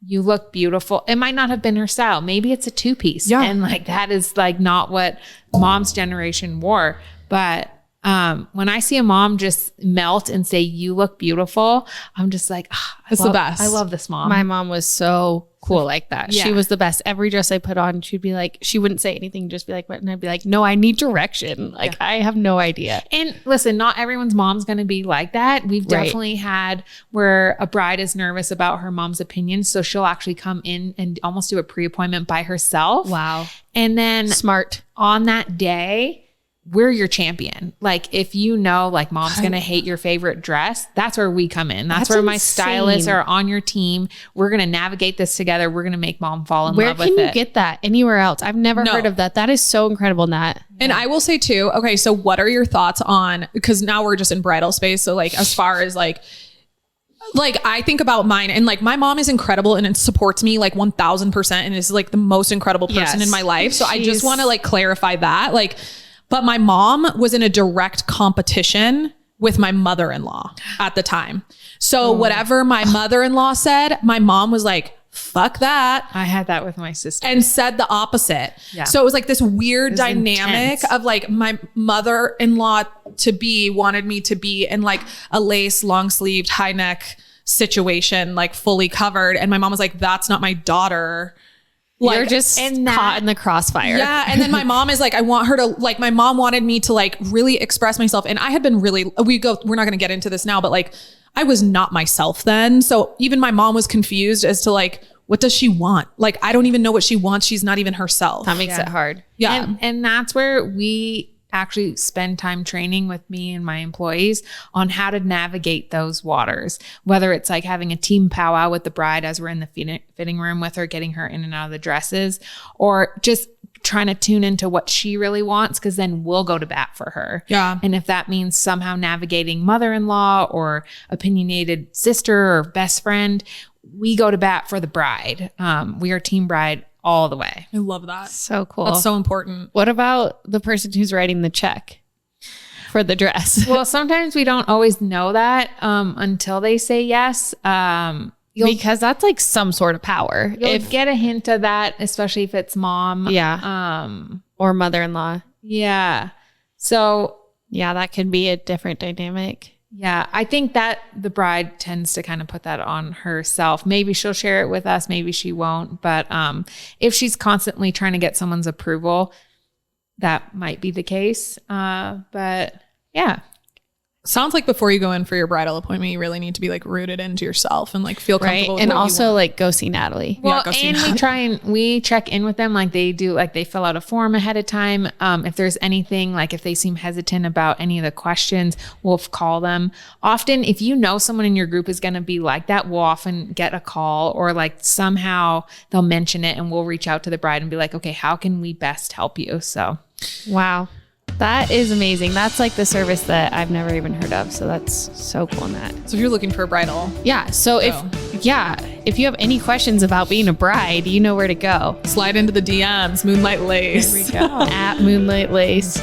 you look beautiful. It might not have been her style. Maybe it's a 2-piece. Yeah. And like, that is like not what mom's generation wore. But when I see a mom just melt and say, you look beautiful, I'm just like, It's the best. I love this mom. My mom was so cool like that. Yeah. She was the best. Every dress I put on, she'd be like, she wouldn't say anything, just be like, what? And I'd be like, no, I need direction. Like, I have no idea. And listen, not everyone's mom's going to be like that. We've Right. definitely had where a bride is nervous about her mom's opinions. So she'll actually come in and almost do a pre-appointment by herself. Wow. And then Smart. on that day, we're your champion. Like if you know, like mom's going to hate your favorite dress, that's where we come in. That's where my stylists insane. are on your team. We're going to navigate this together. We're going to make mom fall in Where love with can you it. get that anywhere else? I've never No. heard of that. That is so incredible, Nat. and I will say too, okay, so what are your thoughts on, because now we're just in bridal space. So like, as far as like I think about mine and like my mom is incredible and it supports me like 1000% and is like the most incredible person Yes. in my life. So I just She's- want to like clarify that. Like, but my mom was in a direct competition with my mother-in-law at the time. So whatever my mother-in-law said, my mom was like, fuck that. I had that with my sister. And said the opposite. Yeah. So it was like this weird was dynamic intense. of like my mother-in-law to be wanted me to be in like a lace, long sleeved, high neck situation, like fully covered. And my mom was like, that's not my daughter. Like, You're just and that- caught in the crossfire. yeah. And then my mom is like, I want her to like, my mom wanted me to like really express myself. And I had been really, we're not going to get into this now, but like, I was not myself then. So even my mom was confused as to like, what does she want? Like, I don't even know what she wants. She's not even herself. That makes it hard. Yeah. And that's where we actually spend time training with me and my employees on how to navigate those waters, whether it's like having a team powwow with the bride as we're in the fitting room with her, getting her in and out of the dresses, or just trying to tune into what she really wants, because then we'll go to bat for her. Yeah. And if that means somehow navigating mother-in-law or opinionated sister or best friend, we go to bat for the bride. We are team bride all the way. I love that. So cool. That's so important. What about the person who's writing the check for the dress? Well, sometimes we don't always know that until they say yes. Because that's like some sort of power. You'll If get a hint of that, especially if it's mom. Yeah. Or mother-in-law. Yeah. So Yeah, that could be a different dynamic. yeah, I think that the bride tends to kind of put that on herself. Maybe she'll share it with us, maybe she won't. But if she's constantly trying to get someone's approval, that might be the case. But yeah. Sounds like before you go in for your bridal appointment, you really need to be like rooted into yourself and like feel Right. comfortable with And what you also want. like go see Natalie. Well, go see and we check in with them like they do, like they fill out a form ahead of time. If there's anything, like if they seem hesitant about any of the questions, we'll call them. Often, if you know someone in your group is going to be like that, we'll often get a call or like somehow they'll mention it and we'll reach out to the bride and be like, okay, how can we best help you? So Wow. That is amazing. That's like the service that I've never even heard of. So that's so cool in that. So if you're looking for a bridal, Yeah. So if you have any questions about being a bride, you know where to go. slide into the DMs, Moonlight Lace. At Moonlight Lace.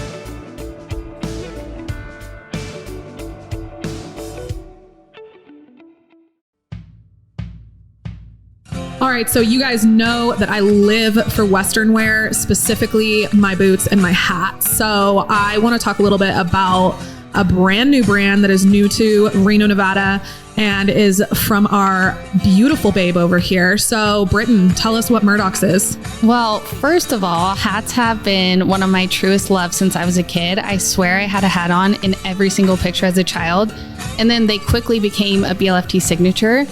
All right, so you guys know that I live for Western wear, specifically my boots and my hats. So I want to talk a little bit about a brand new brand that is new to Reno, Nevada, and is from our beautiful babe over here. So Britton, tell us what Murdock's is. Well, first of all, hats have been one of my truest loves since I was a kid. I swear I had a hat on in every single picture as a child. And then they quickly became a BLFT signature.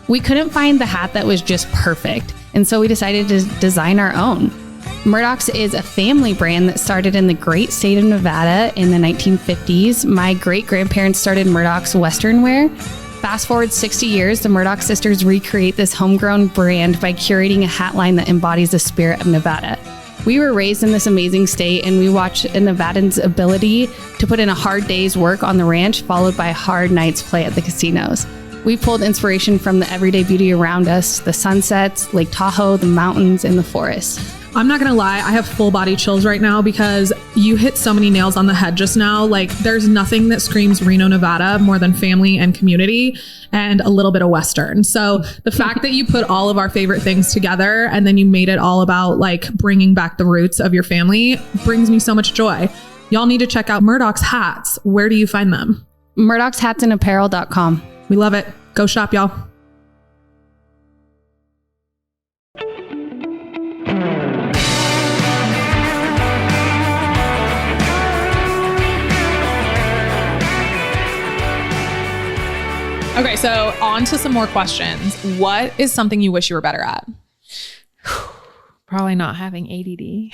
We couldn't find the hat that was just perfect. And so we decided to design our own. Murdock's is a family brand that started in the great state of Nevada in the 1950s. My great-grandparents started Murdock's Western wear. Fast forward 60 years, the Murdock sisters recreate this homegrown brand by curating a hat line that embodies the spirit of Nevada. We were raised in this amazing state, and we watched a Nevadan's ability to put in a hard day's work on the ranch, followed by a hard night's play at the casinos. We pulled inspiration from the everyday beauty around us, the sunsets, Lake Tahoe, the mountains, and the forest. I'm not going to lie. I have full body chills right now because you hit so many nails on the head just now. Like, there's nothing that screams Reno, Nevada more than family and community and a little bit of Western. So the fact that you put all of our favorite things together and then you made it all about like bringing back the roots of your family brings me so much joy. Y'all need to check out Murdock's hats. Where do you find them? Murdock'sHatsAndApparel.com. We love it. Go shop, y'all. Okay, so on to some more questions. What is something you wish you were better at? Probably not having ADD.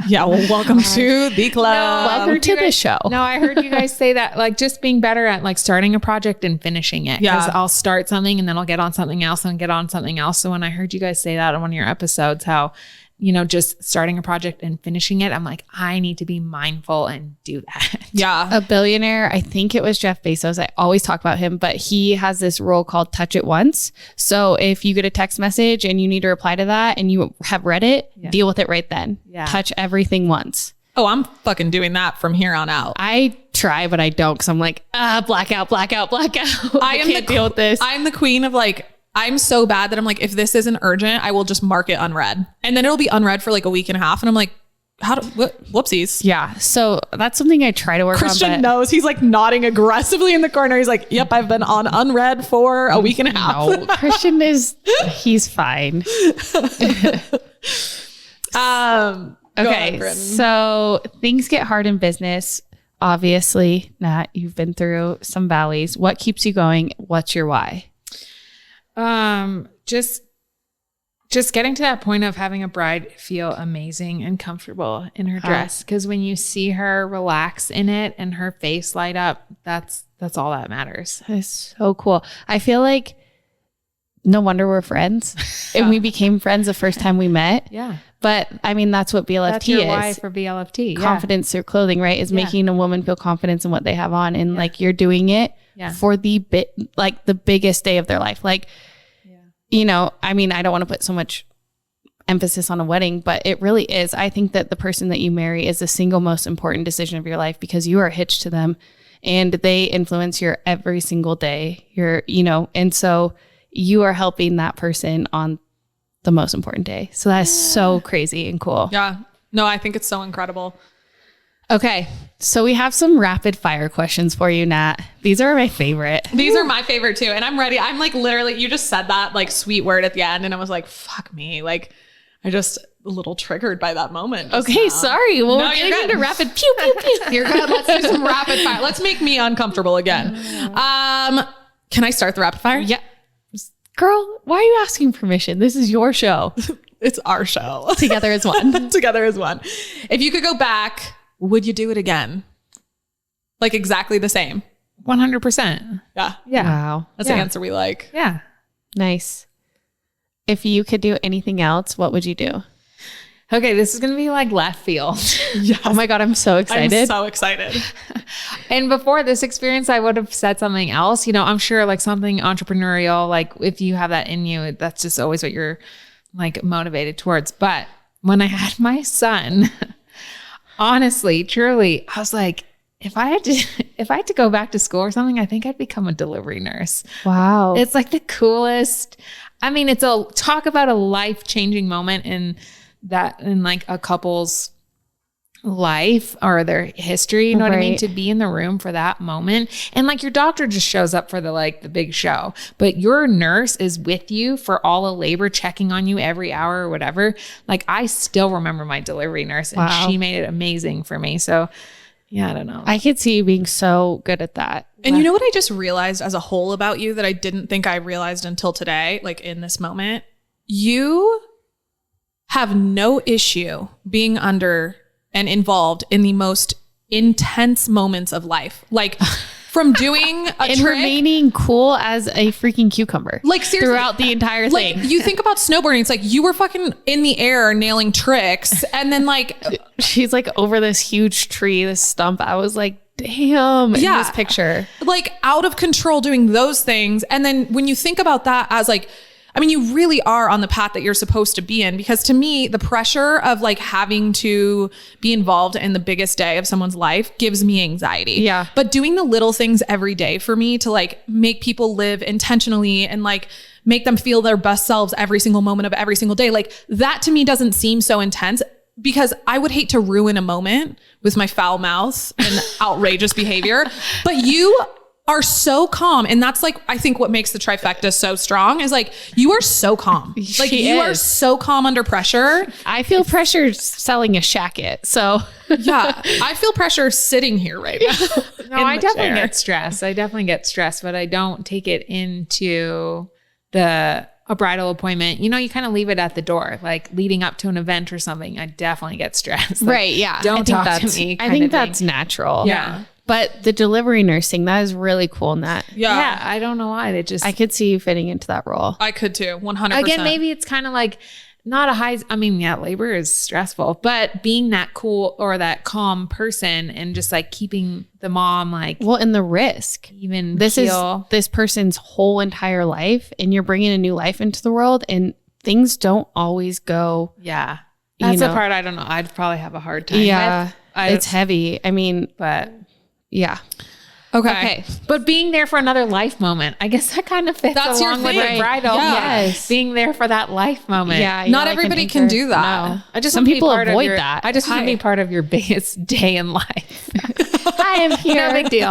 Yeah, well, welcome to the club. Welcome to the show. No, I heard you guys say that, like, just being better at like starting a project and finishing it. Yeah. Because I'll start something and then I'll get on something else and get on something else. So when I heard you guys say that on one of your episodes, how, you know, just starting a project and finishing it, I'm like, I need to be mindful and do that. Yeah. A billionaire, I think it was Jeff Bezos. I always talk about him, but he has this rule called touch it once. So if you get a text message and you need to reply to that and you have read it, deal with it right then. Yeah. Touch everything once. Oh, I'm fucking doing that from here on out. I try, but I don't because I'm like, blackout. I can't deal with this. I'm the queen of like, I'm so bad that I'm like, if this isn't urgent, I will just mark it unread. And then it'll be unread for like a week and a half. And I'm like, whoopsies. Yeah. So that's something I try to work Christian on. knows. He's like nodding aggressively in the corner. He's like, yep, I've been on unread for a week and a half. No, Christian he's fine. Okay. Britton. So things get hard in business. Obviously, Nat, you've been through some valleys. What keeps you going? What's your why? Just getting to that point of having a bride feel amazing and comfortable in her dress. Because when you see her relax in it and her face light up, that's all that matters. It's so cool. I feel like no wonder we're friends. And we became friends the first time we met. Yeah. But I mean, that's what BLFT That's your is. why for BLFT. Confidence through clothing, right? Is making a woman feel confidence in what they have on. And like you're doing it for the biggest day of their life. Like, you know, I mean, I don't want to put so much emphasis on a wedding, but it really is. I think that the person that you marry is the single most important decision of your life because you are hitched to them and they influence your every single day. And so you are helping that person on the most important day. So that's so crazy and cool. Yeah. No, I think it's so incredible. Okay. So we have some rapid fire questions for you, Nat. These are my favorite. These are my favorite too. And I'm ready. I'm like, literally, you just said that like sweet word at the end. And I was like, fuck me. Like, I just a little triggered by that moment. Okay. Now. Sorry. Well, No, we're you're getting good. into rapid pew, pew, pew. You're good. Let's do some rapid fire. Let's make me uncomfortable again. Can I start the rapid fire? Yeah. Girl, why are you asking permission? This is your show. It's our show. Together as one. Together as one. If you could go back, would you do it again? Like exactly the same? 100%. Yeah. Yeah. Wow. That's the answer we like. Yeah. Nice. If you could do anything else, what would you do? Okay, this is going to be like left field. Yes. Oh my God, I'm so excited. I'm so excited. And before this experience, I would have said something else. You know, I'm sure like something entrepreneurial, like if you have that in you, that's just always what you're like motivated towards. But when I had my son, honestly, truly, I was like, if I had to go back to school or something, I think I'd become a delivery nurse. Wow. It's like the coolest. I mean, talk about a life-changing moment in like a couple's life or their history, you know what I mean? Right. To be in the room for that moment. And like your doctor just shows up for the big show, but your nurse is with you for all of labor, checking on you every hour or whatever. Like I still remember my delivery nurse and she made it amazing for me. So yeah, I don't know. I could see you being so good at that. And you know what I just realized as a whole about you that I didn't think I realized until today, like in this moment? You have no issue being under and involved in the most intense moments of life. Like from doing a and trick, remaining cool as a freaking cucumber. Like seriously, throughout the entire thing. Like you think about snowboarding, it's like you were fucking in the air nailing tricks. And then like, she's like over this huge tree, this stump. I was like, damn, in this picture. Like out of control doing those things. And then when you think about that as like, I mean, you really are on the path that you're supposed to be in, because to me, the pressure of like having to be involved in the biggest day of someone's life gives me anxiety. Yeah. But doing the little things every day for me to like make people live intentionally and like make them feel their best selves every single moment of every single day, like that to me doesn't seem so intense, because I would hate to ruin a moment with my foul mouth and outrageous behavior. But you are so calm. And that's like, I think what makes the trifecta so strong is like, you are so calm. Like you are so calm under pressure. I feel pressure selling a shacket. So yeah, I feel pressure sitting here right now. No, I definitely get stressed, but I don't take it into a bridal appointment. You know, you kind of leave it at the door, like leading up to an event or something. I definitely get stressed. Like, right. Yeah. Don't talk to me. I think that's natural. Yeah. But the delivery nursing, that is really cool. Nat. Yeah. I don't know why. I could see you fitting into that role. I could too. 100%. Again, maybe it's kind of like not a high, I mean, yeah, labor is stressful, but being that cool or that calm person and just like keeping the mom like, well, and the risk, even this is this person's whole entire life, and you're bringing a new life into the world, and things don't always go. Yeah. That's the part I don't know. I'd probably have a hard time with. It's heavy. I mean, but yeah. Okay. But being there for another life moment, I guess that kind of fits along with the bridal. Yeah. Yes. Being there for that life moment. Yeah. Not everybody can do that. No. I just Some want to be people part of avoid your, that. I just want to be part of your biggest day in life. I am here. No big deal.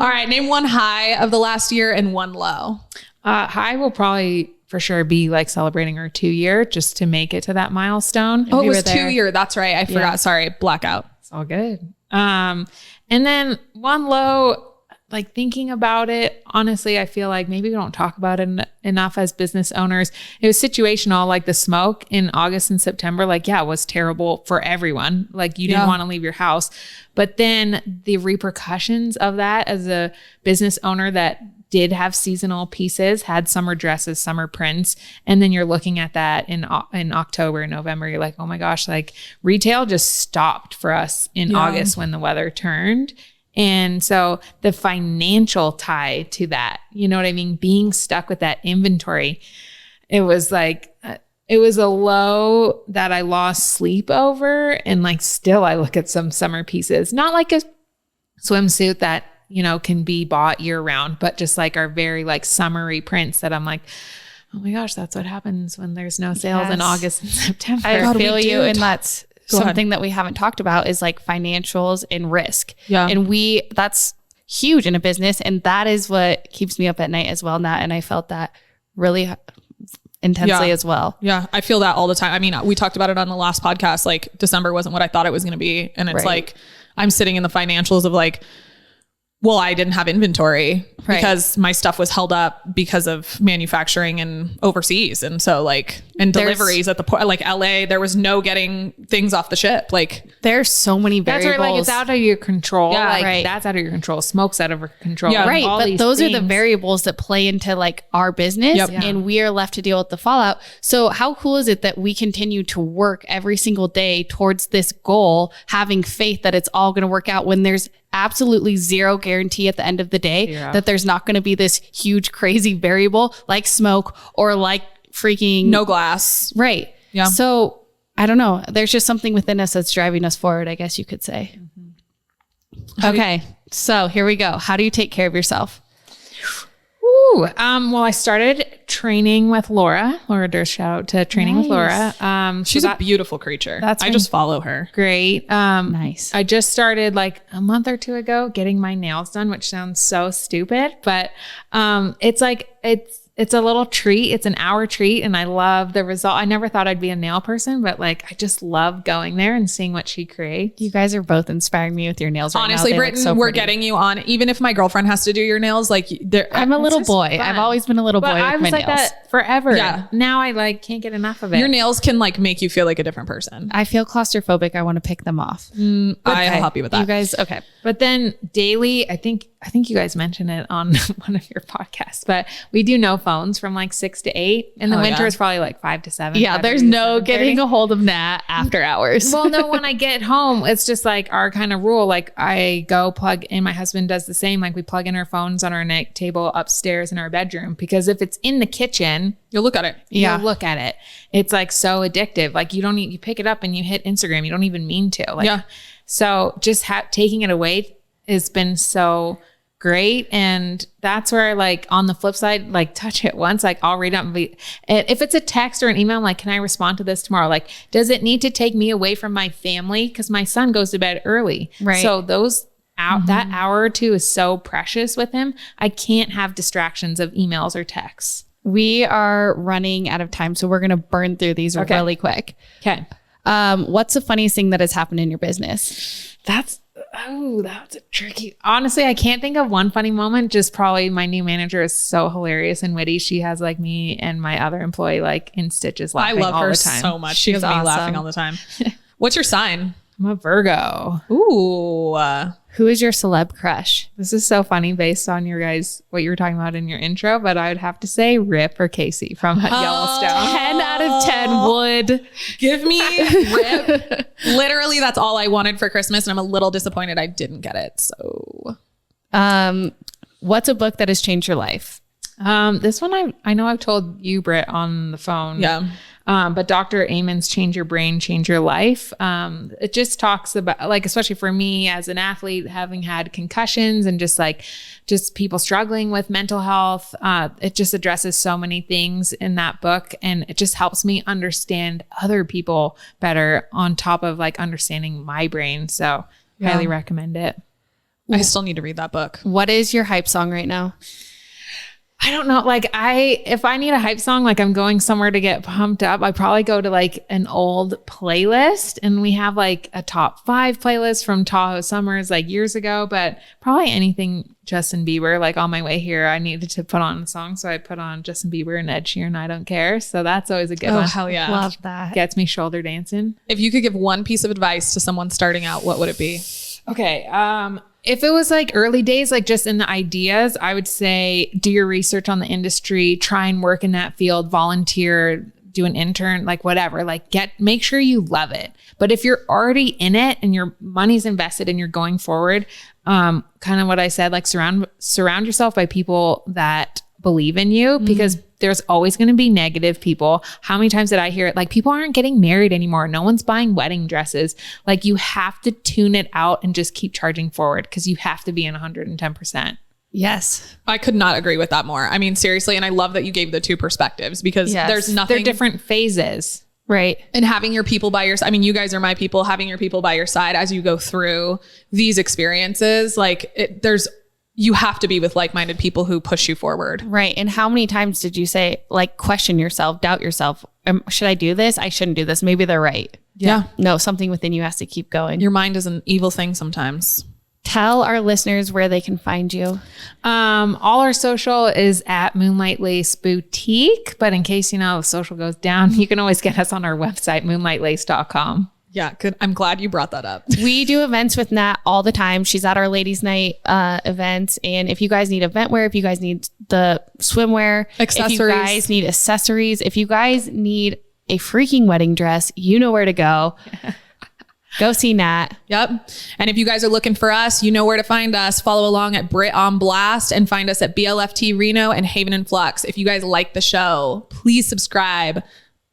All right. Name one high of the last year and one low. High will probably for sure be like celebrating our 2-year just to make it to that milestone. Oh, it was 2-year. That's right. I forgot. Yeah. Sorry. Blackout. It's all good. And then one low, like thinking about it, honestly, I feel like maybe we don't talk about it enough as business owners. It was situational, like the smoke in August and September, like, yeah, it was terrible for everyone. Like you didn't want to leave your house, but then the repercussions of that as a business owner that did have seasonal pieces, had summer dresses, summer prints. And then you're looking at that in October, November, you're like, oh my gosh, like retail just stopped for us in August when the weather turned. And so the financial tie to that, you know what I mean? Being stuck with that inventory, it was like, it was a low that I lost sleep over. And like, still I look at some summer pieces, not like a swimsuit that, you know, can be bought year round, but just like our very like summery prints that I'm like, oh my gosh, that's what happens when there's no sales in August and September. I feel you. And that's something that we haven't talked about is like financials and risk. Yeah. And that's huge in a business. And that is what keeps me up at night as well, Nat. And I felt that really intensely as well. Yeah. I feel that all the time. I mean, we talked about it on the last podcast, like December wasn't what I thought it was going to be. And it's like, I'm sitting in the financials of like, well, I didn't have inventory because my stuff was held up because of manufacturing and overseas. And so like, and deliveries at the port, like LA, there was no getting things off the ship. Like there's so many variables. That's where like it's out of your control. Yeah, like that's out of your control. Smoke's out of your control. Yeah, right. All But those are the things. variables that play into like our business and we are left to deal with the fallout. So how cool is it that we continue to work every single day towards this goal, having faith that it's all going to work out when there's absolutely zero guarantee at the end of the day that there's not going to be this huge, crazy variable like smoke or like freaking no glass. Right. Yeah. So I don't know. There's just something within us that's driving us forward, I guess you could say. Mm-hmm. Okay. So here we go. How do you take care of yourself? Well, I started training with Laura. Laura Durst, shout out to Training with Laura. She's a beautiful creature. I just follow her. Great. Nice. I just started like a month or two ago getting my nails done, which sounds so stupid, but it's like, it's a little treat. It's an hour treat. And I love the result. I never thought I'd be a nail person, but like, I just love going there and seeing what she creates. You guys are both inspiring me with your nails. Honestly, right now. Britton, we're getting you on. Even if my girlfriend has to do your nails, like I'm a little boy. fun. I've always been a little boy with I was my like nails. that forever. Yeah. Now I like can't get enough of it. your nails can like make you feel like a different person. I feel claustrophobic. I want to pick them off. I'll help you with that. You guys, okay. But then daily, I think you guys mentioned it on one of your podcasts, but we do no phones from like 6 to 8. In the winter, it's probably like 5 to 7. Yeah, there's no getting a hold of Nat after hours. Well, no, when I get home, it's just like our kind of rule. Like I go plug in, my husband does the same. Like we plug in our phones on our night table upstairs in our bedroom, because if it's in the kitchen, You'll look at it. you'll look at it. It's like so addictive. Like you pick it up and you hit Instagram. You don't even mean to. Like, Yeah. So just taking it away has been so great. And that's where, like, on the flip side, like, touch it once, like I'll read it and if it's a text or an email, I'm like, can I respond to this tomorrow? Like, does it need to take me away from my family? Because my son goes to bed early. Right. So that hour or two is so precious with him. I can't have distractions of emails or texts. We are running out of time, so we're going to burn through these really quick. Okay. What's the funniest thing that has happened in your business? That's a tricky. Honestly, I can't think of one funny moment. Just probably my new manager is so hilarious and witty. She has like me and my other employee like in stitches I laughing love all her the time. so much. She has me awesome. laughing all the time. What's your sign? I'm a Virgo. Ooh. Who is your celeb crush? This is so funny based on what you were talking about in your intro, but I would have to say Rip or Casey from Yellowstone. 10 out of 10 would. Give me Rip. Literally, that's all I wanted for Christmas, and I'm a little disappointed I didn't get it. So, What's a book that has changed your life? This one I know I've told you, Britt, on the phone. yeah. But Dr. Amen's Change Your Brain, Change Your Life. It just talks about, like, especially for me as an athlete, having had concussions and just people struggling with mental health. It just addresses so many things in that book, and it just helps me understand other people better on top of like understanding my brain. So highly recommend it. I still need to read that book. What is your hype song right now? I don't know. Like if I need a hype song, like I'm going somewhere to get pumped up, I probably go to like an old playlist, and we have like a top 5 playlist from Tahoe Summers like years ago, but probably anything Justin Bieber. Like on my way here, I needed to put on a song. So I put on Justin Bieber and Ed Sheeran, I Don't Care. So that's always a good one. Oh, hell yeah. Love that. Gets me shoulder dancing. If you could give one piece of advice to someone starting out, what would it be? Okay. If it was like early days, like just in the ideas, I would say do your research on the industry, try and work in that field, volunteer, do an intern, like whatever, like make sure you love it. But if you're already in it and your money's invested and you're going forward, kind of what I said, like surround yourself by people that believe in you, because there's always going to be negative people. How many times did I hear it? Like, people aren't getting married anymore. No one's buying wedding dresses. Like, you have to tune it out and just keep charging forward, because you have to be in 110%. Yes. I could not agree with that more. I mean, seriously. And I love that you gave the 2 perspectives, because there's nothing. They're different phases. Right. And having your people by your side. I mean, you guys are my people. Having your people by your side as you go through these experiences, like you have to be with like-minded people who push you forward. Right. And how many times did you say, like, question yourself, doubt yourself? Should I do this? I shouldn't do this. Maybe they're right. Yeah. No, something within you has to keep going. Your mind is an evil thing sometimes. Tell our listeners where they can find you. All our social is at Moonlight Lace Boutique. But in case, the social goes down, you can always get us on our website, moonlightlace.com. Yeah, good. I'm glad you brought that up. We do events with Nat all the time. She's at our ladies' night events. And if you guys need event wear, if you guys need the swimwear, accessories, if you guys need accessories, if you guys need a freaking wedding dress, you know where to go. Go see Nat. Yep. And if you guys are looking for us, you know where to find us. Follow along at Brit on Blast, and find us at BLFT Reno and Haven and Flux. If you guys like the show, please subscribe.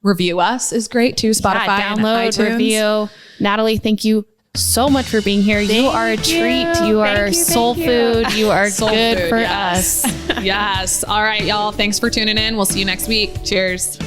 Review us is great too. Spotify, download, and iTunes. review. Natalie, thank you so much for being here. You are a treat. You are soul food. You are good for us. Yes. All right, y'all. Thanks for tuning in. We'll see you next week. Cheers.